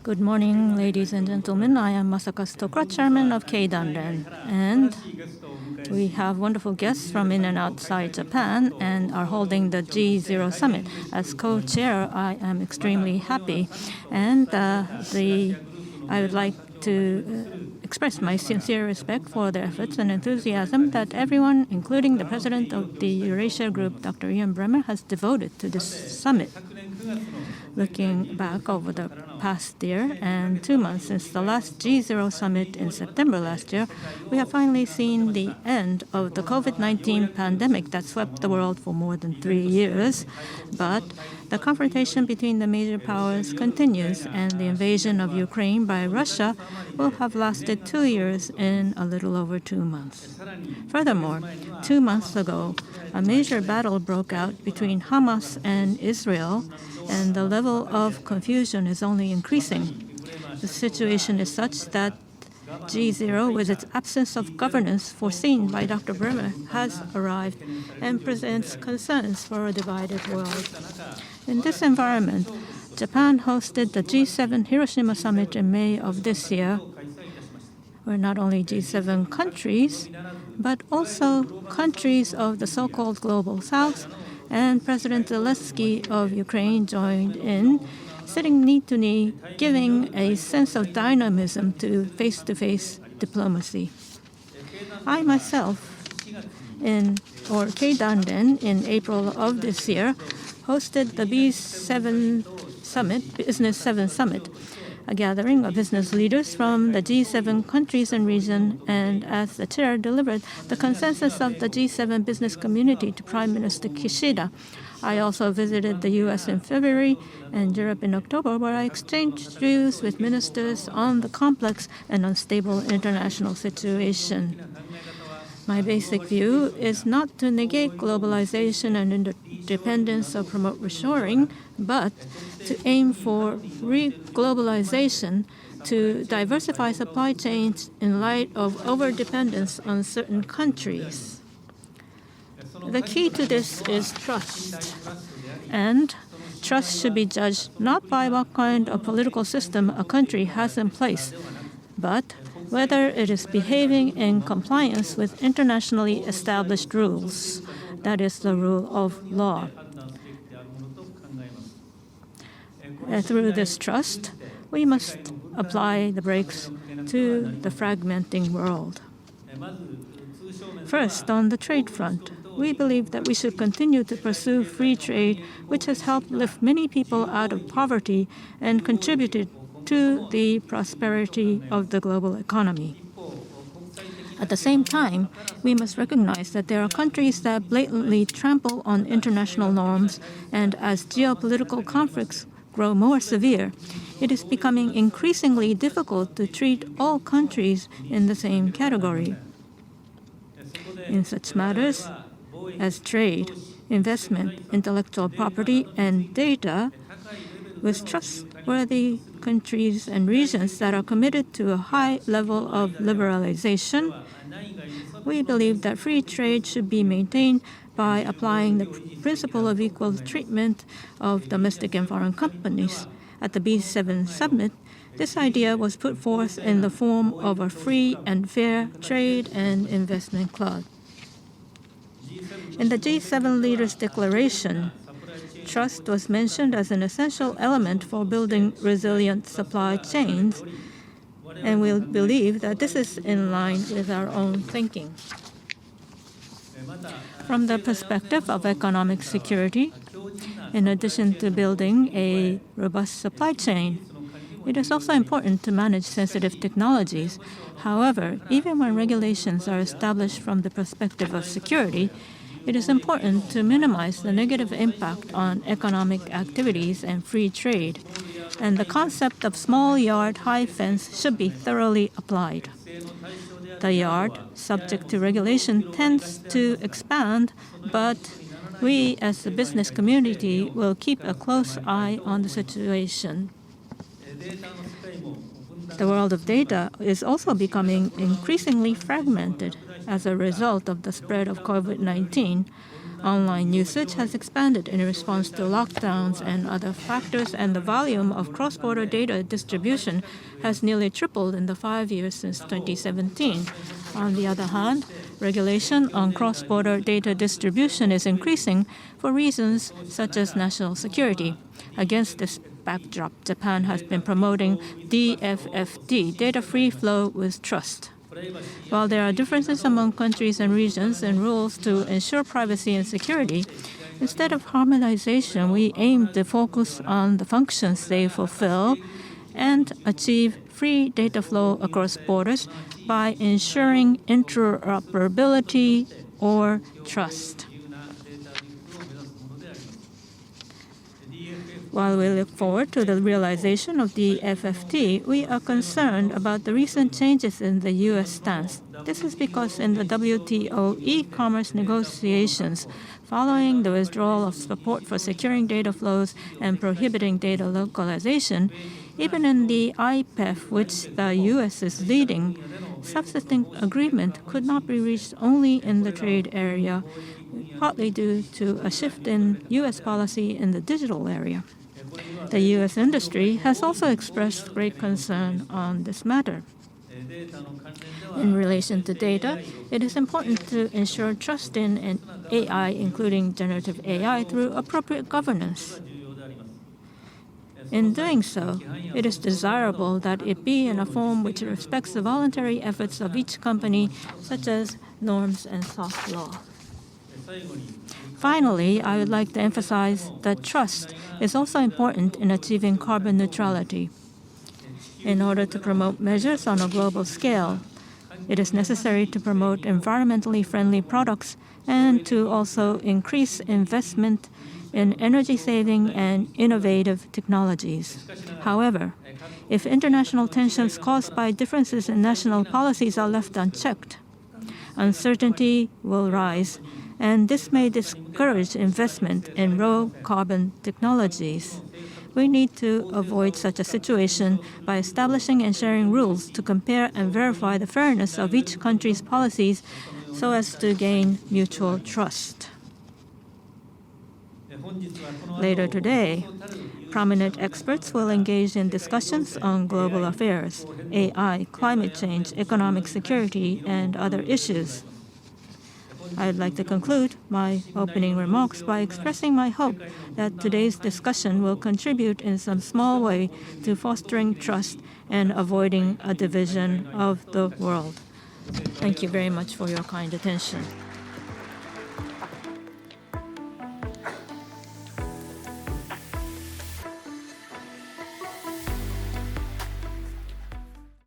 Good morning, ladies and gentlemen. I am Masakazu, TOKURA, chairman of Keidanren, and we have wonderful guests from in and outside Japan and are holding the GZERO summit. As co-chair, I am extremely happy, and I would like to express my sincere respect for their efforts and enthusiasm that everyone, including the president of the Eurasia Group, Dr. Ian Bremmer, has devoted to this summit. Looking back over the past year and 2 months since the last GZERO summit in September last year, we have finally seen the end of the COVID-19 pandemic that swept the world for more than 3 years. But the confrontation between the major powers continues, and the invasion of Ukraine by Russia will have lasted 2 years in a little over 2 months. Furthermore, 2 months ago, a major battle broke out between Hamas and Israel, and the level of confusion is only increasing. The situation is such that GZERO, with its absence of governance foreseen by Dr. Bremmer, has arrived and presents concerns for a divided world. In this environment, Japan hosted the G7 Hiroshima summit in May of this year, where not only G7 countries, but also countries of the so-called Global South and President Zelensky of Ukraine joined in, sitting knee to knee, giving a sense of dynamism to face-to-face diplomacy. I myself, Keidanren, in April of this year, hosted the B7 Summit, Business 7 Summit, a gathering of business leaders from the G7 countries and region, and as the chair delivered the consensus of the G7 business community to Prime Minister Kishida. I also visited the U.S. in February and Europe in October, where I exchanged views with ministers on the complex and unstable international situation. My basic view is not to negate globalization and interdependence or promote reshoring, but to aim for re-globalization to diversify supply chains in light of overdependence on certain countries. The key to this is trust, and trust should be judged not by what kind of political system a country has in place, but whether it is behaving in compliance with internationally established rules, that is, the rule of law. Through this trust, we must apply the brakes to the fragmenting world. First, on the trade front, we believe that we should continue to pursue free trade, which has helped lift many people out of poverty and contributed to the prosperity of the global economy. At the same time, we must recognize that there are countries that blatantly trample on international norms, and as geopolitical conflicts grow more severe, it is becoming increasingly difficult to treat all countries in the same category. In such matters as trade, investment, intellectual property, and data, with trustworthy countries and regions that are committed to a high level of liberalization, we believe that free trade should be maintained by applying the principle of equal treatment of domestic and foreign companies. At the B7 summit, this idea was put forth in the form of a free and fair trade and investment club. In the G7 leaders' declaration, trust was mentioned as an essential element for building resilient supply chains, and we believe that this is in line with our own thinking. From the perspective of economic security, in addition to building a robust supply chain, it is also important to manage sensitive technologies. However, even when regulations are established from the perspective of security, it is important to minimize the negative impact on economic activities and free trade, and the concept of small yard, high fence should be thoroughly applied. The yard, subject to regulation, tends to expand, but we as the business community will keep a close eye on the situation. The world of data is also becoming increasingly fragmented as a result of the spread of COVID-19. Online usage has expanded in response to lockdowns and other factors, and the volume of cross-border data distribution has nearly tripled in the 5 years since 2017. On the other hand, regulation on cross-border data distribution is increasing for reasons such as national security. Against this backdrop, Japan has been promoting DFFT, Data Free Flow with Trust. While there are differences among countries and regions in rules to ensure privacy and security, instead of harmonization, we aim to focus on the functions they fulfill and achieve free data flow across borders by ensuring interoperability or trust. While we look forward to the realization of the FFT, we are concerned about the recent changes in the U.S. stance. This is because in the WTO e-commerce negotiations, following the withdrawal of support for securing data flows and prohibiting data localization, even in the IPEF, which the U.S. is leading, substantive agreement could not be reached only in the trade area, partly due to a shift in U.S. policy in the digital area. The U.S. industry has also expressed great concern on this matter. In relation to data, it is important to ensure trust in AI, including generative AI, through appropriate governance. In doing so, it is desirable that it be in a form which respects the voluntary efforts of each company, such as norms and soft law. Finally, I would like to emphasize that trust is also important in achieving carbon neutrality. In order to promote measures on a global scale, it is necessary to promote environmentally friendly products and to also increase investment in energy-saving and innovative technologies. However, if international tensions caused by differences in national policies are left unchecked, uncertainty will rise, and this may discourage investment in low carbon technologies. We need to avoid such a situation by establishing and sharing rules to compare and verify the fairness of each country's policies so as to gain mutual trust. Later today, prominent experts will engage in discussions on global affairs, AI, climate change, economic security, and other issues. I'd like to conclude my opening remarks by expressing my hope that today's discussion will contribute in some small way to fostering trust and avoiding a division of the world. Thank you very much for your kind attention.